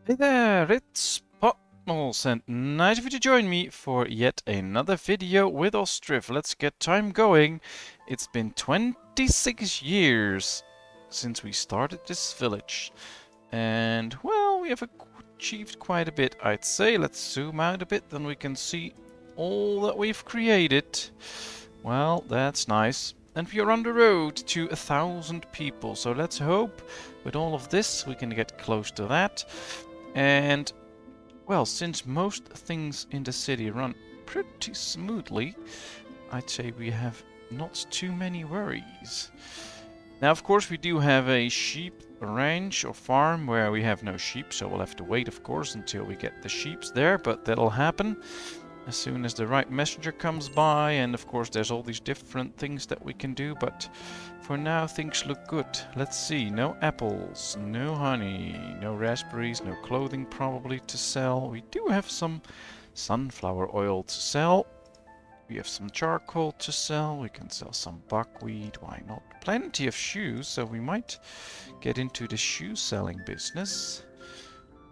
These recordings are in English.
Hey there, it's Patmos, and nice of you to join me for yet another video with Ostriv. Let's get time going. It's been 26 years since we started this village, and well, we have achieved quite a bit, I'd say. Let's zoom out a bit, then we can see all that we've created. Well, that's nice. And we are on the road to 1,000 people, so let's hope with all of this we can get close to that. And, well, since most things in the city run pretty smoothly, I'd say we have not too many worries. Now, of course, we do have a sheep ranch or farm where we have no sheep, so we'll have to wait, of course, until we get the sheeps there, but that'll happen as soon as the right messenger comes by. And, of course, there's all these different things that we can do, but for now, things look good. Let's see. No apples, no honey, no raspberries, no clothing probably to sell. We do have some sunflower oil to sell. We have some charcoal to sell. We can sell some buckwheat. Why not? Plenty of shoes, so we might get into the shoe selling business.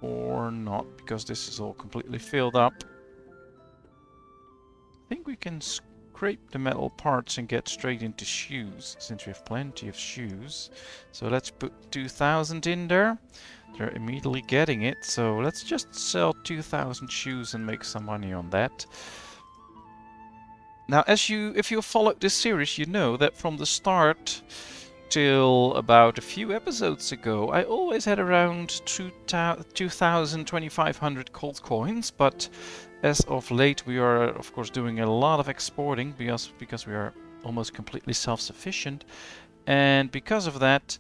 Or not, because this is all completely filled up. I think we can scrape the metal parts and get straight into shoes, since we have plenty of shoes. So let's put 2,000 in there. They're immediately getting it, so let's just sell 2,000 shoes and make some money on that. Now, if you followed this series, you know that from the start till about a few episodes ago, I always had around 2,000, 2,500 gold coins, but as of late we are of course doing a lot of exporting because we are almost completely self-sufficient, and because of that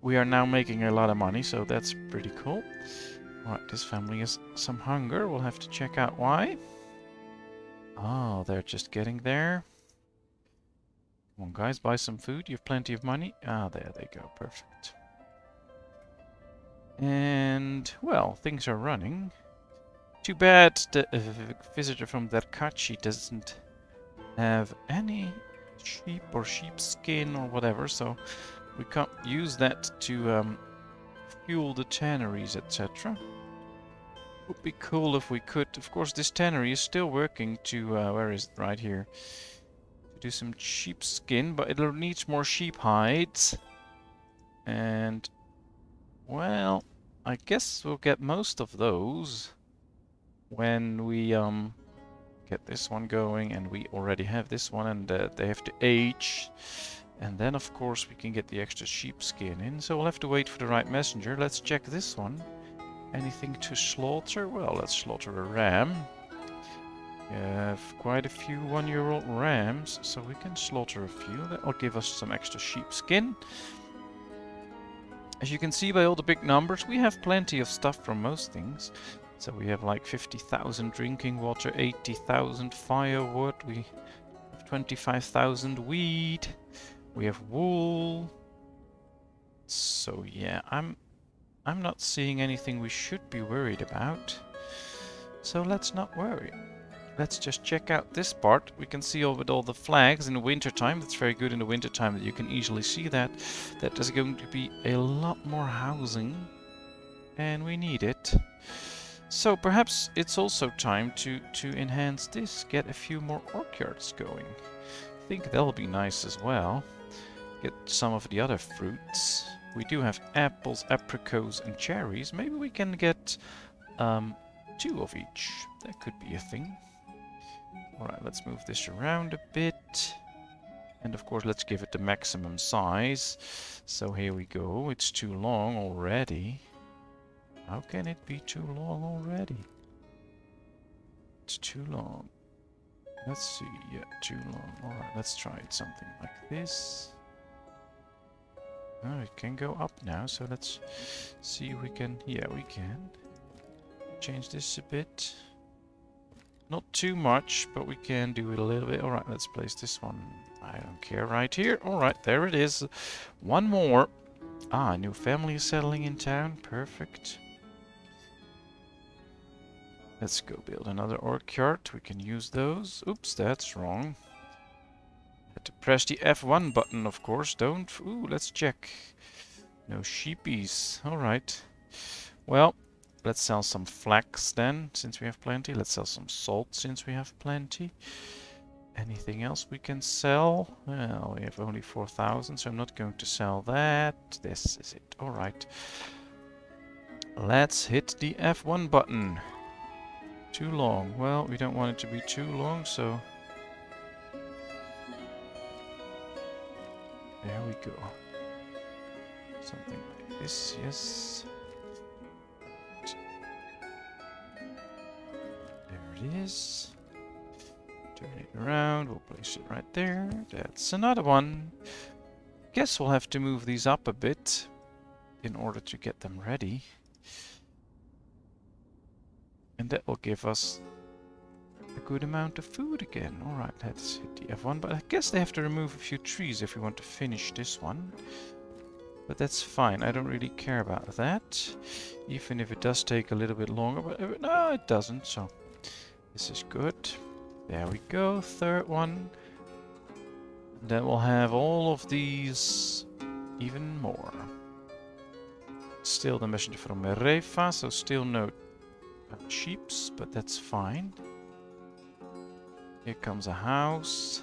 we are now making a lot of money, so that's pretty cool. Alright, this family has some hunger. We'll have to check out why. Oh, they're just getting there. Come on guys, buy some food. You have plenty of money. Ah, there they go. Perfect. And, well, things are running. Too bad the visitor from Derkachi doesn't have any sheep or sheepskin or whatever, so we can't use that to fuel the tanneries, etc. Would be cool if we could. Of course, this tannery is still working to, where is it? Right here. To do some sheepskin, but it needs more sheep hides. And, well, I guess we'll get most of those when we get this one going, and we already have this one, and they have to age, and then of course we can get the extra sheepskin in. So we'll have to wait for the right messenger. Let's check this one. Anything to slaughter? Well, let's slaughter a ram. We have quite a few 1-year-old rams, so we can slaughter a few. That'll give us some extra sheepskin. As you can see by all the big numbers, we have plenty of stuff from most things. So we have like 50,000 drinking water, 80,000 firewood, we have 25,000 wheat, we have wool. So yeah, I'm not seeing anything we should be worried about. So let's not worry. Let's just check out this part. We can see with all the flags in the winter time. That's very good in the winter time that you can easily see that. That there's going to be a lot more housing, and we need it. So perhaps it's also time to enhance this, get a few more orchards going. I think that'll be nice as well. Get some of the other fruits. We do have apples, apricots and cherries. Maybe we can get 2 of each. That could be a thing. Alright, let's move this around a bit. And of course let's give it the maximum size. So here we go. It's too long already. How can it be too long already? It's too long. Let's see. Yeah, too long. Alright, let's try it something like this. Oh, it can go up now, so let's see if we can... Yeah, we can. Change this a bit. Not too much, but we can do it a little bit. Alright, let's place this one. I don't care, right here. Alright, there it is. One more. Ah, a new family is settling in town. Perfect. Let's go build another orchard. We can use those. Oops, that's wrong. Had to press the F1 button, of course. Don't... Ooh, let's check. No sheepies. Alright. Well, let's sell some flax then, since we have plenty. Let's sell some salt, since we have plenty. Anything else we can sell? Well, we have only 4,000, so I'm not going to sell that. This is it. Alright. Let's hit the F1 button. Too long. Well, we don't want it to be too long, so... there we go. Something like this, yes. There it is. Turn it around, we'll place it right there. That's another one. Guess we'll have to move these up a bit in order to get them ready. And that will give us a good amount of food again. Alright, let's hit the F1, but I guess they have to remove a few trees if we want to finish this one. But that's fine, I don't really care about that. Even if it does take a little bit longer, but no, it doesn't, so this is good. There we go, third one. And then we'll have all of these even more. Still the messenger from Merefa, so still no sheeps, but that's fine. Here comes a house.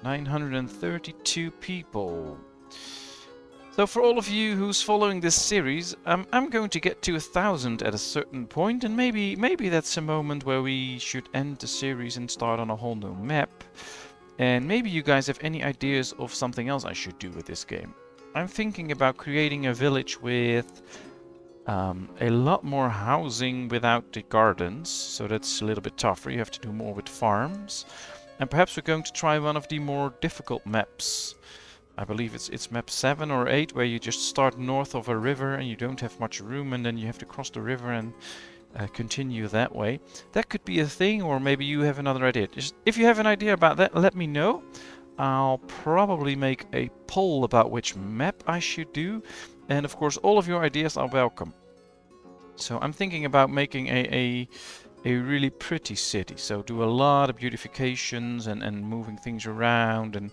932 people. So for all of you who's following this series, I'm going to get to 1,000 at a certain point, and maybe that's a moment where we should end the series and start on a whole new map. And maybe you guys have any ideas of something else I should do with this game. I'm thinking about creating a village with a lot more housing without the gardens, so that's a little bit tougher. You have to do more with farms. And perhaps we're going to try one of the more difficult maps. I believe it's map 7 or 8, where you just start north of a river and you don't have much room, and then you have to cross the river and continue that way. That could be a thing, or maybe you have another idea. Just, if you have an idea about that, let me know. I'll probably make a poll about which map I should do. And of course, all of your ideas are welcome. So I'm thinking about making a really pretty city. So do a lot of beautifications and moving things around, and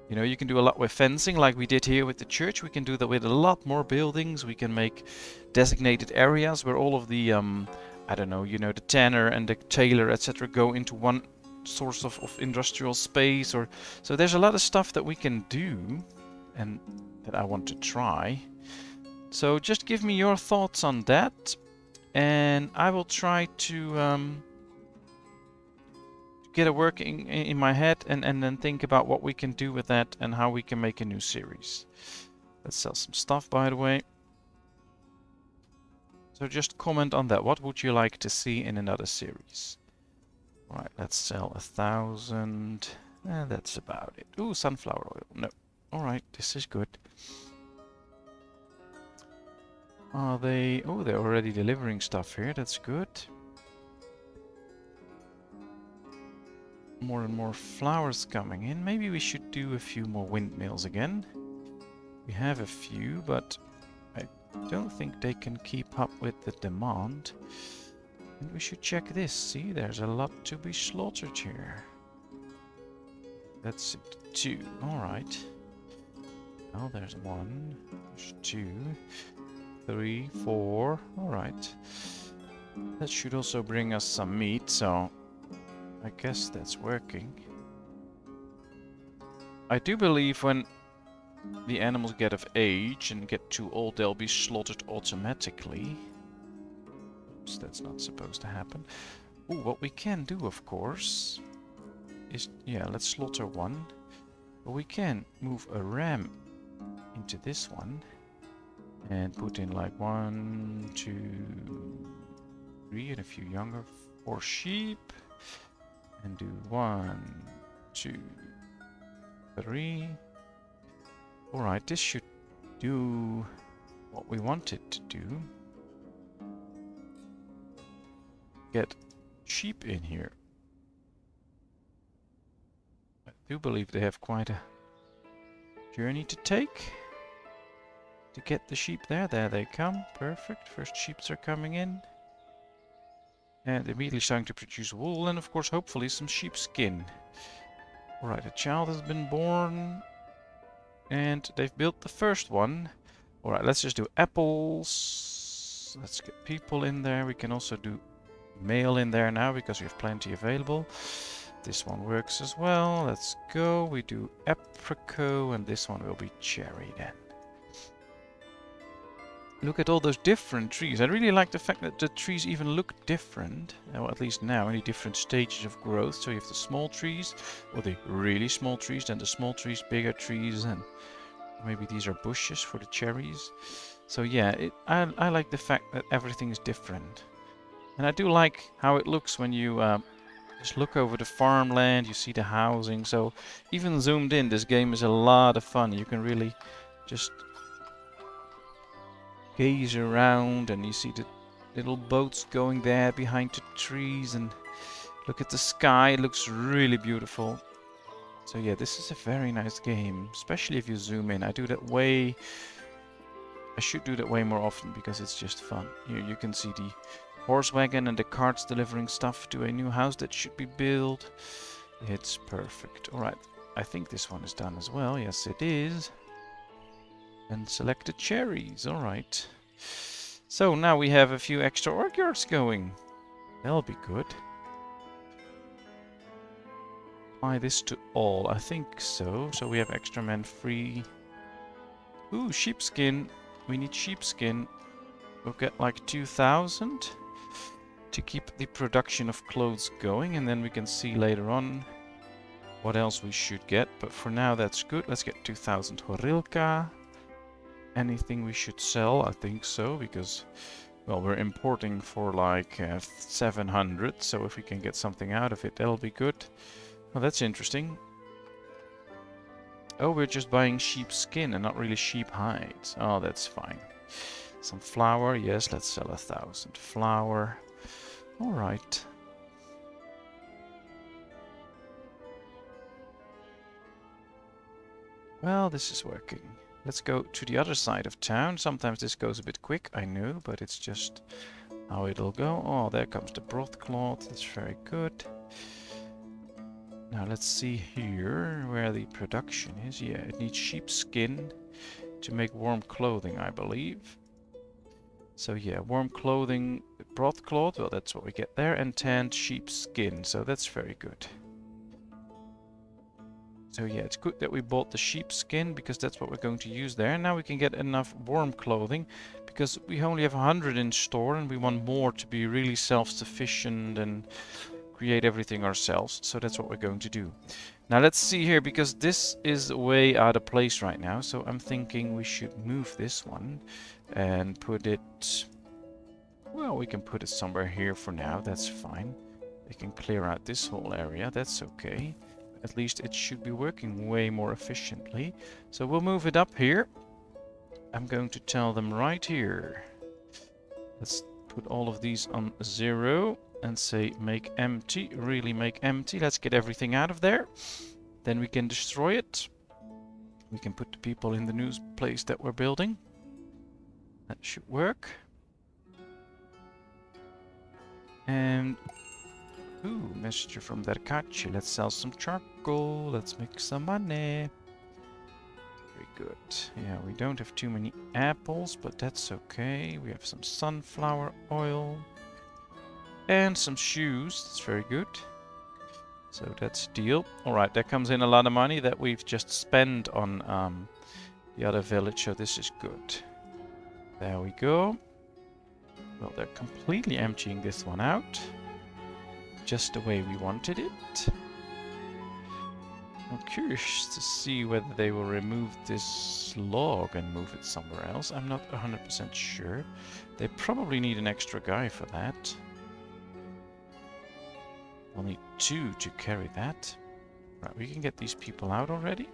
you know, you can do a lot with fencing like we did here with the church. We can do that with a lot more buildings. We can make designated areas where all of the I don't know, you know, the tanner and the tailor, etc. go into one source of industrial space. Or so there's a lot of stuff that we can do and that I want to try. So just give me your thoughts on that, and I will try to get it working in my head, and then think about what we can do with that and how we can make a new series. Let's sell some stuff, by the way. So just comment on that. What would you like to see in another series? Alright, let's sell 1,000. And that's about it. Ooh, sunflower oil. No. Alright, this is good. Are they... oh, they're already delivering stuff here. That's good. More and more flowers coming in. Maybe we should do a few more windmills again. We have a few, but I don't think they can keep up with the demand. And we should check this. See, there's a lot to be slaughtered here. That's it. 2. Alright. Oh, there's 1. There's 2. 3, 4. Alright. That should also bring us some meat, so I guess that's working. I do believe when the animals get of age and get too old, they'll be slaughtered automatically. Oops, that's not supposed to happen. Ooh, what we can do, of course, is... yeah, let's slaughter 1. But we can move a ram into this one and put in like 1, 2, 3, and a few younger 4 sheep. And do 1, 2, 3. Alright, this should do what we want it to do. Get sheep in here. I do believe they have quite a journey to take to get the sheep there. There they come. Perfect. First sheeps are coming in. And immediately starting to produce wool, and of course hopefully some sheepskin. Alright, a child has been born. And they've built the first one. Alright, let's just do apples. Let's get people in there. We can also do mail in there now because we have plenty available. This one works as well. Let's go. We do apricot and this one will be cherry then. Look at all those different trees. I really like the fact that the trees even look different. Well, at least now, any different stages of growth. So you have the small trees, or the really small trees, then the small trees, bigger trees, and maybe these are bushes for the cherries. So yeah, I like the fact that everything is different. And I do like how it looks when you just look over the farmland, you see the housing. So even zoomed in, this game is a lot of fun. You can really just gaze around and you see the little boats going there behind the trees and look at the sky. It looks really beautiful. So yeah, this is a very nice game, especially if you zoom in. I should do that way more often because it's just fun. Here you can see the horse wagon and the carts delivering stuff to a new house that should be built. It's perfect. Alright, I think this one is done as well. Yes, it is. And select the cherries. Alright. So now we have a few extra orchards going. That'll be good. Apply this to all. I think so. So we have extra men free. Ooh, sheepskin. We need sheepskin. We'll get like 2,000 to keep the production of clothes going, and then we can see later on what else we should get. But for now, that's good. Let's get 2,000 horilka. Anything we should sell? I think so, because, well, we're importing for like 700, so if we can get something out of it, that'll be good. Well, that's interesting. Oh, we're just buying sheep skin and not really sheep hides. Oh, that's fine. Some flour, yes, let's sell 1,000 flour. Alright. Well, this is working. Let's go to the other side of town. Sometimes this goes a bit quick, I know, but it's just how it'll go. Oh, there comes the broadcloth. That's very good. Now let's see here where the production is. Yeah, it needs sheepskin to make warm clothing, I believe. So yeah, warm clothing, broadcloth, well, that's what we get there, and tanned sheepskin. So that's very good. So yeah, it's good that we bought the sheepskin because that's what we're going to use there. Now we can get enough warm clothing because we only have 100 in store and we want more to be really self-sufficient and create everything ourselves. So that's what we're going to do. Now let's see here, because this is way out of place right now. So I'm thinking we should move this one and put it... Well, we can put it somewhere here for now. That's fine. We can clear out this whole area. That's okay. At least it should be working way more efficiently. So we'll move it up here. I'm going to tell them right here. Let's put all of these on 0 and say make empty. Really make empty. Let's get everything out of there. Then we can destroy it. We can put the people in the new place that we're building. That should work. And... Ooh, messenger from Derkachi. Let's sell some charcoal. Let's make some money. Very good. Yeah, we don't have too many apples, but that's okay. We have some sunflower oil. And some shoes. That's very good. So that's a deal. Alright, that comes in a lot of money that we've just spent on the other village. So this is good. There we go. Well, they're completely emptying this one out. Just the way we wanted it. I'm curious to see whether they will remove this log and move it somewhere else. I'm not 100% sure. They probably need an extra guy for that. We'll need 2 to carry that. Right, we can get these people out already.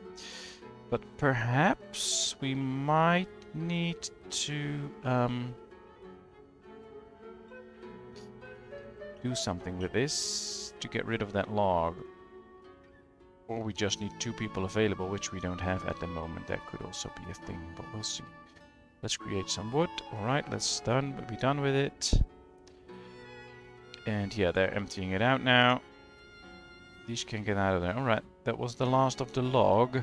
But perhaps we might need to... do something with this to get rid of that log. Or we just need 2 people available, which we don't have at the moment. That could also be a thing, but we'll see. Let's create some wood. Alright, let's be done with it. And yeah, they're emptying it out now. These can get out of there. Alright, that was the last of the log.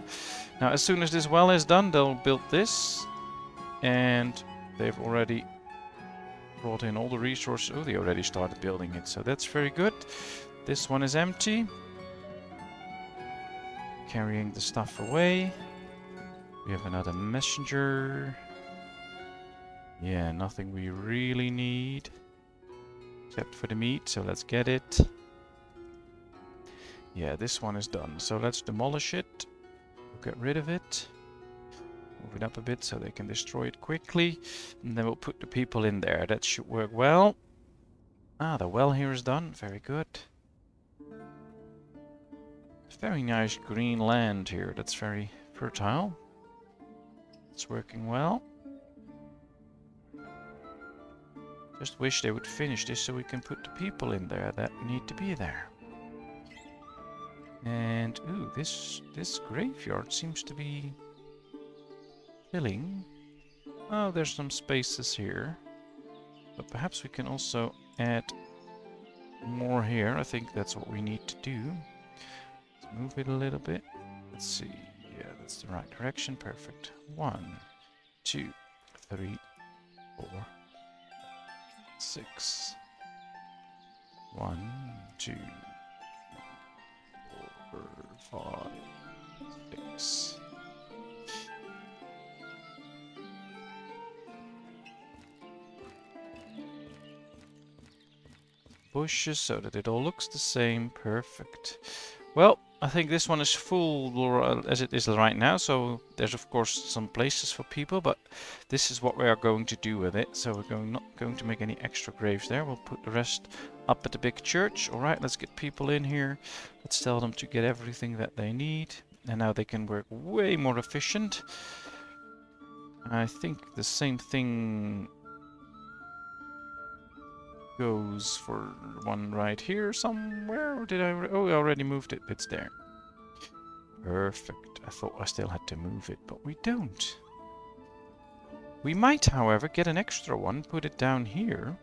Now, as soon as this well is done, they'll build this. And they've already brought in all the resources. Oh, they already started building it, so that's very good. This one is empty. Carrying the stuff away. We have another messenger. Yeah, nothing we really need. Except for the meat, so let's get it. Yeah, this one is done. So let's demolish it. We'll get rid of it. Move it up a bit so they can destroy it quickly. And then we'll put the people in there. That should work well. Ah, the well here is done. Very good. Very nice green land here. That's very fertile. It's working well. Just wish they would finish this so we can put the people in there that need to be there. And ooh, this graveyard seems to be filling. Oh, there's some spaces here. But perhaps we can also add more here. I think that's what we need to do. Let's move it a little bit. Let's see. Yeah, that's the right direction. Perfect. 1, 2, 3, 4, 6. 1, 2, 4, 5, 6. Bushes so that it all looks the same. Perfect. Well, I think this one is full as it is right now, so there's of course some places for people, but this is what we are going to do with it. So we're not going to make any extra graves there. We'll put the rest up at the big church. Alright, let's get people in here. Let's tell them to get everything that they need. And now they can work way more efficient. I think the same thing goes for one right here somewhere, or did I? Oh, I already moved it. It's there. Perfect. I thought I still had to move it, but we don't. We might, however, get an extra one, put it down here,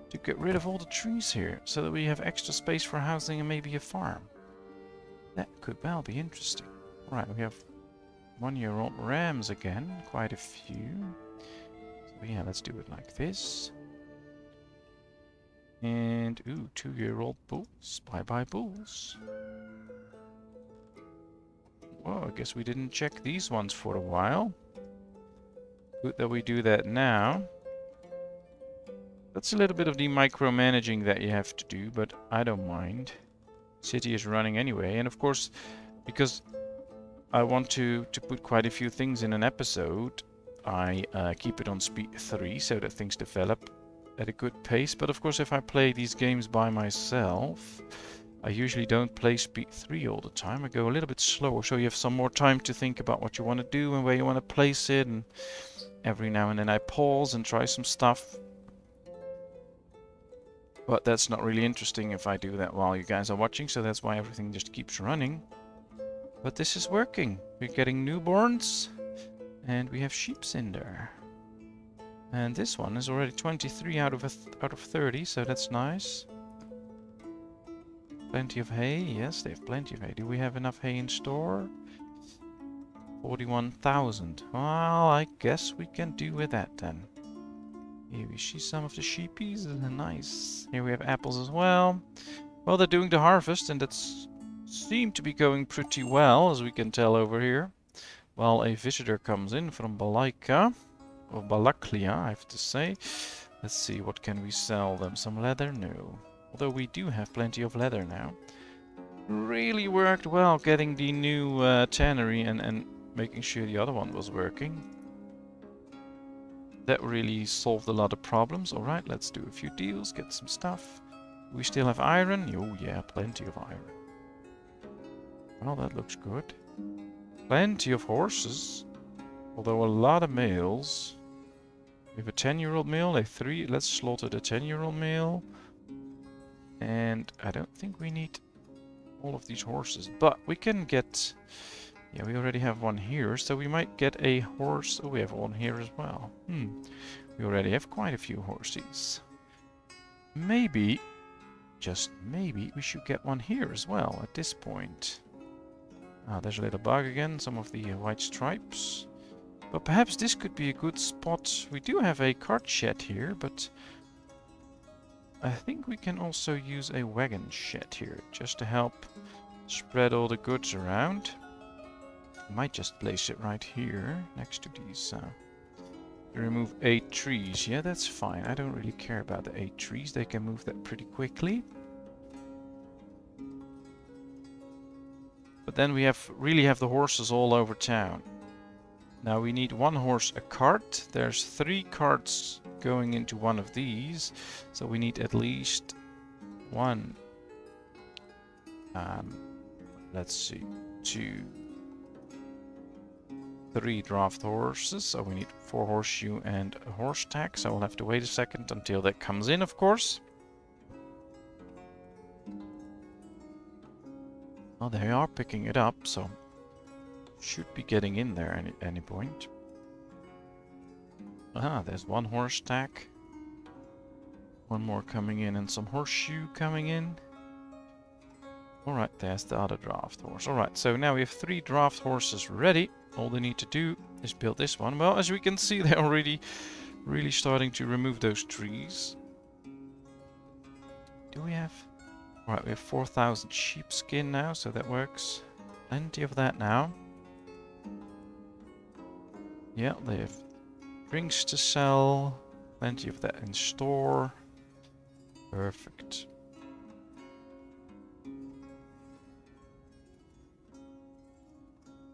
to get rid of all the trees here, so that we have extra space for housing and maybe a farm. That could well be interesting. Right, we have 1-year-old rams again, quite a few. So yeah, let's do it like this. And, ooh, 2-year-old bulls. Bye-bye bulls. Well, I guess we didn't check these ones for a while. Good that we do that now. That's a little bit of the micromanaging that you have to do, but I don't mind. City is running anyway, and of course, because I want to put quite a few things in an episode, I keep it on speed 3 so that things develop at a good pace. But of course, if I play these games by myself, I usually don't play speed 3 all the time. I go a little bit slower, so you have some more time to think about what you want to do and where you want to place it, and every now and then I pause and try some stuff. But that's not really interesting if I do that while you guys are watching, so that's why everything just keeps running. But this is working. We're getting newborns, and we have sheeps in there. And this one is already 23 out of 30, so that's nice. Plenty of hay. Yes, they have plenty of hay. Do we have enough hay in store? 41,000. Well, I guess we can do with that then. Here we see some of the sheepies. Nice. Here we have apples as well. Well, they're doing the harvest, and that's seemed to be going pretty well, as we can tell over here. Well, a visitor comes in from Balaika. Or Balaklia, I have to say. Let's see, what can we sell them? Some leather? No. Although we do have plenty of leather now. Really worked well getting the new tannery and making sure the other one was working. That really solved a lot of problems. Alright, let's do a few deals, get some stuff. We still have iron? Oh yeah, plenty of iron. Well, that looks good. Plenty of horses. Although a lot of males. We have a 10-year-old male, let's slaughter the 10-year-old male. And I don't think we need all of these horses, but we can get... Yeah, we already have one here, so we might get a horse. Oh, we have one here as well. We already have quite a few horses. Maybe, just maybe, we should get one here as well at this point. Ah, there's a little bug again, some of the white stripes. But perhaps this could be a good spot. We do have a cart shed here, but I think we can also use a wagon shed here, just to help spread all the goods around. I might just place it right here, next to these. Remove 8 trees. Yeah, that's fine. I don't really care about the 8 trees. They can move that pretty quickly. But then we really have the horses all over town. Now we need 1 horse a cart. There's 3 carts going into one of these. So we need at least 1. Let's see. 2, 3 draft horses. So we need 4 horseshoe and a horse tack. So we'll have to wait a second until that comes in, of course. Oh, they are picking it up, so should be getting in there any point. Ah, there's 1 horse tack. 1 more coming in and some horseshoe coming in. Alright, there's the other draft horse. Alright, so now we have 3 draft horses ready. All they need to do is build this one. Well, as we can see, they're already really starting to remove those trees. Do we have... Alright, we have 4,000 sheepskin now, so that works. Plenty of that now. Yeah, they have drinks to sell. Plenty of that in store. Perfect.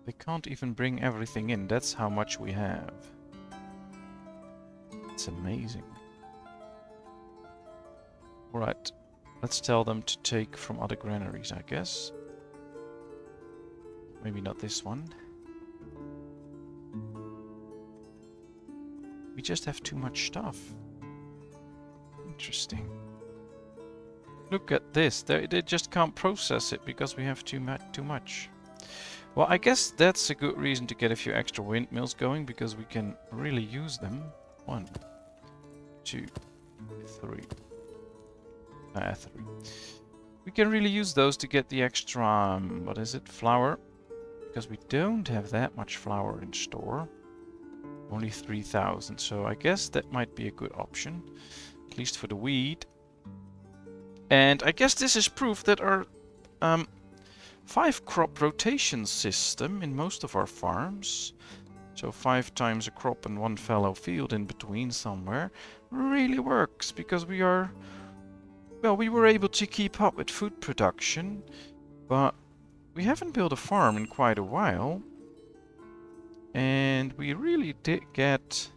They can't even bring everything in. That's how much we have. It's amazing. Alright. Let's tell them to take from other granaries, I guess. Maybe not this one. We just have too much stuff. Interesting. Look at this. They just can't process it because we have too much. Well, I guess that's a good reason to get a few extra windmills going, because we can really use them. 1, 2, 3. 3. We can really use those to get the extra, what is it, flour? Because we don't have that much flour in store. Only 3,000, so I guess that might be a good option. At least for the wheat. And I guess this is proof that our 5 crop rotation system in most of our farms, so 5 times a crop and 1 fallow field in between somewhere, really works, because we are... Well, we were able to keep up with food production, but we haven't built a farm in quite a while. And we really did get...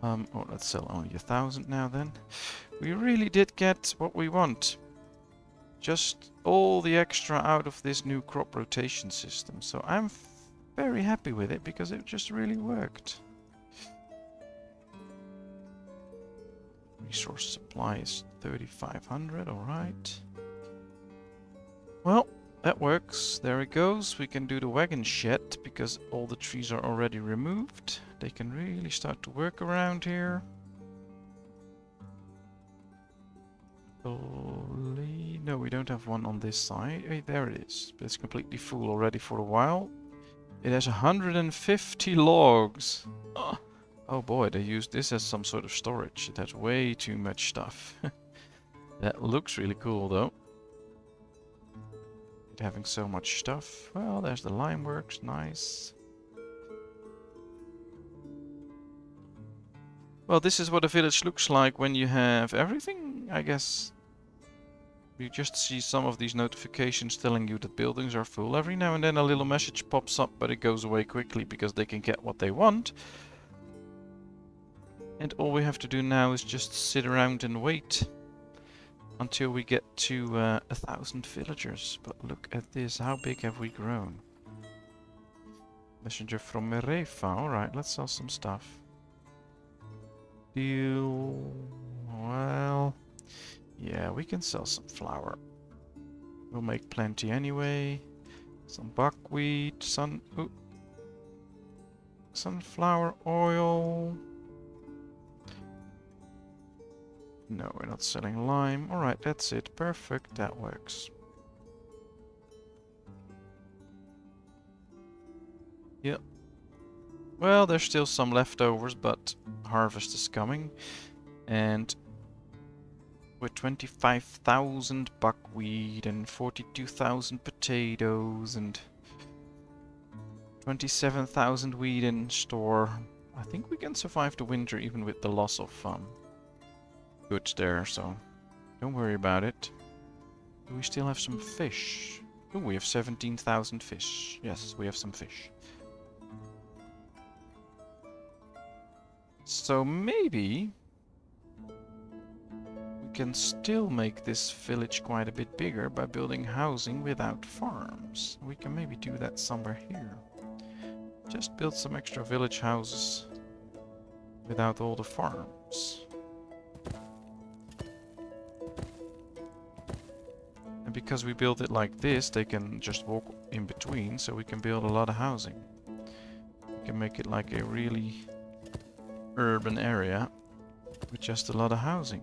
oh, let's sell only 1,000 now then. We really did get what we want. Just all the extra out of this new crop rotation system. So I'm very happy with it, because it just really worked. Resource supply is 3,500, alright. Well, that works. There it goes. We can do the wagon shed, because all the trees are already removed. They can really start to work around here. No, we don't have one on this side. Hey, there it is. But it's completely full already for a while. It has 150 logs. Oh boy, they use this as some sort of storage. It has way too much stuff. That looks really cool though. It having so much stuff. Well, there's the lime works, nice. Well, this is what a village looks like when you have everything, I guess. You just see some of these notifications telling you that buildings are full. Every now and then a little message pops up, but it goes away quickly because they can get what they want. And all we have to do now is just sit around and wait until we get to 1,000 villagers. But look at this, how big have we grown? Messenger from Merefa. Alright, let's sell some stuff. Deal. Well, yeah, we can sell some flour. We'll make plenty anyway. Some buckwheat, sunflower oil. No, we're not selling lime. Alright, that's it. Perfect, that works. Yep. Well, there's still some leftovers, but harvest is coming. And with 25,000 buckwheat and 42,000 potatoes and 27,000 wheat in store, I think we can survive the winter even with the loss of goods there, so don't worry about it. Do we still have some fish? Oh, we have 17,000 fish. Yes, we have some fish. So maybe we can still make this village quite a bit bigger by building housing without farms. We can maybe do that somewhere here. Just build some extra village houses without all the farms. And because we build it like this, they can just walk in between, so we can build a lot of housing. We can make it like a really urban area with just a lot of housing.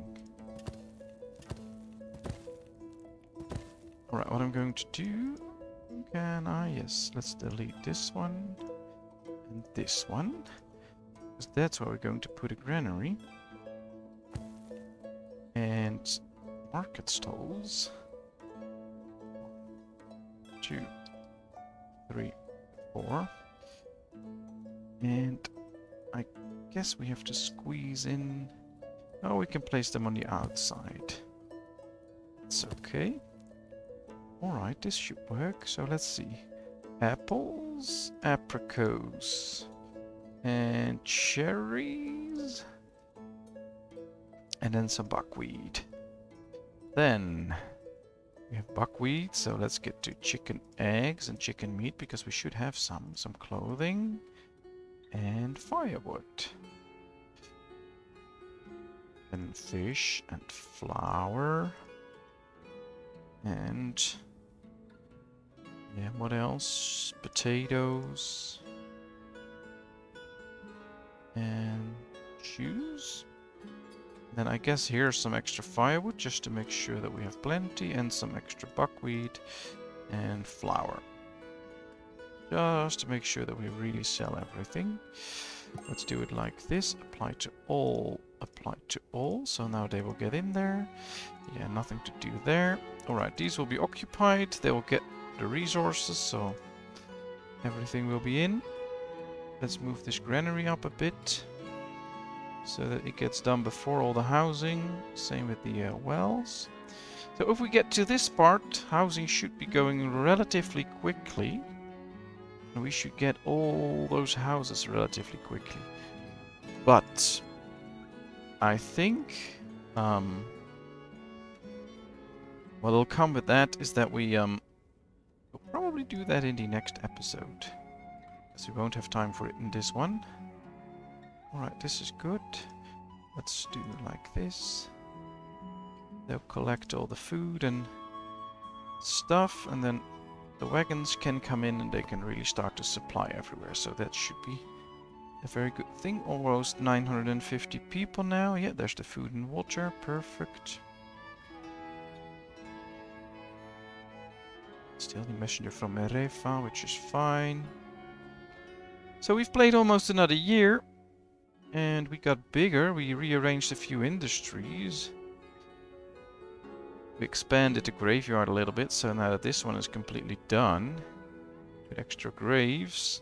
Alright, what I'm going to do... Can I? Yes, let's delete this one and this one. Because that's where we're going to put a granary. And market stalls. 2, 3, 4. And I guess we have to squeeze in... Oh, we can place them on the outside. It's okay. Alright, this should work. So let's see. Apples, apricots, and cherries. And then some buckwheat. Then we have buckwheat, so let's get to chicken eggs and chicken meat because we should have some clothing and firewood. And fish and flour. And yeah, what else? Potatoes. And shoes. Then I guess here's some extra firewood just to make sure that we have plenty, and some extra buckwheat and flour. Just to make sure that we really sell everything. Let's do it like this. Apply to all. Apply to all. So now they will get in there. Yeah, nothing to do there. Alright, these will be occupied. They will get the resources, so everything will be in. Let's move this granary up a bit so that it gets done before all the housing. Same with the wells. So if we get to this part, housing should be going relatively quickly. And we should get all those houses relatively quickly. But I think what'll come with that is that we'll probably do that in the next episode. Because we won't have time for it in this one. Alright, this is good. Let's do it like this. They'll collect all the food and stuff, and then the wagons can come in and they can really start to supply everywhere. So that should be a very good thing. Almost 950 people now. Yeah, there's the food and water. Perfect. Still the messenger from Erefa, which is fine. So we've played almost another year. And we got bigger. We rearranged a few industries. We expanded the graveyard a little bit, so now that this one is completely done, with extra graves,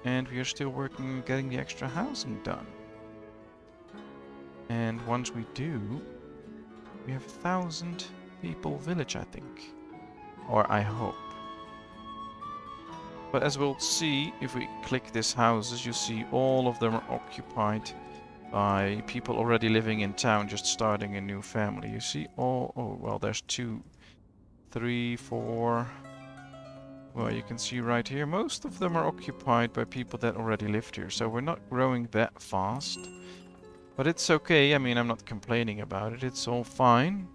and we are still working on getting the extra housing done. And once we do, we have 1,000 people village, I think. Or I hope. But as we'll see, if we click these houses, you see all of them are occupied by people already living in town, just starting a new family. You see all... Oh, well, there's 2, 3, 4... Well, you can see right here, most of them are occupied by people that already lived here. So we're not growing that fast. But it's okay, I mean, I'm not complaining about it. It's all fine.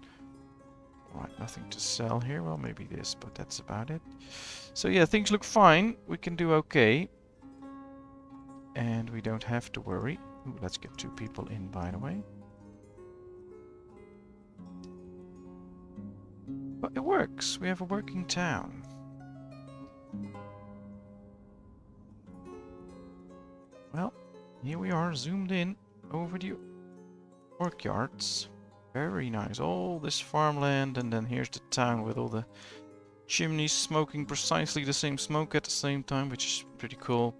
Alright, nothing to sell here. Well, maybe this, but that's about it. So yeah, things look fine. We can do okay. And we don't have to worry. Ooh, let's get 2 people in, by the way. But it works. We have a working town. well, here we are, zoomed in over the workyards. Very nice. All this farmland, and then here's the town with all the chimneys smoking precisely the same smoke at the same time, which is pretty cool.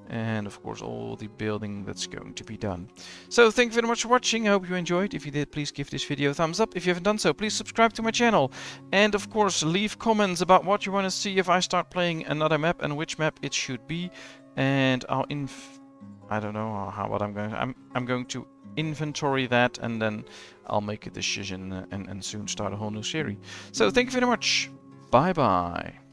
And of course all the building that's going to be done. So thank you very much for watching. I hope you enjoyed. If you did, please give this video a thumbs up. If you haven't done so, please subscribe to my channel. And of course leave comments about what you want to see if I start playing another map and which map it should be. And I don't know what I'm going to inventory that, and then I'll make a decision and soon start a whole new series. So thank you very much. Bye bye.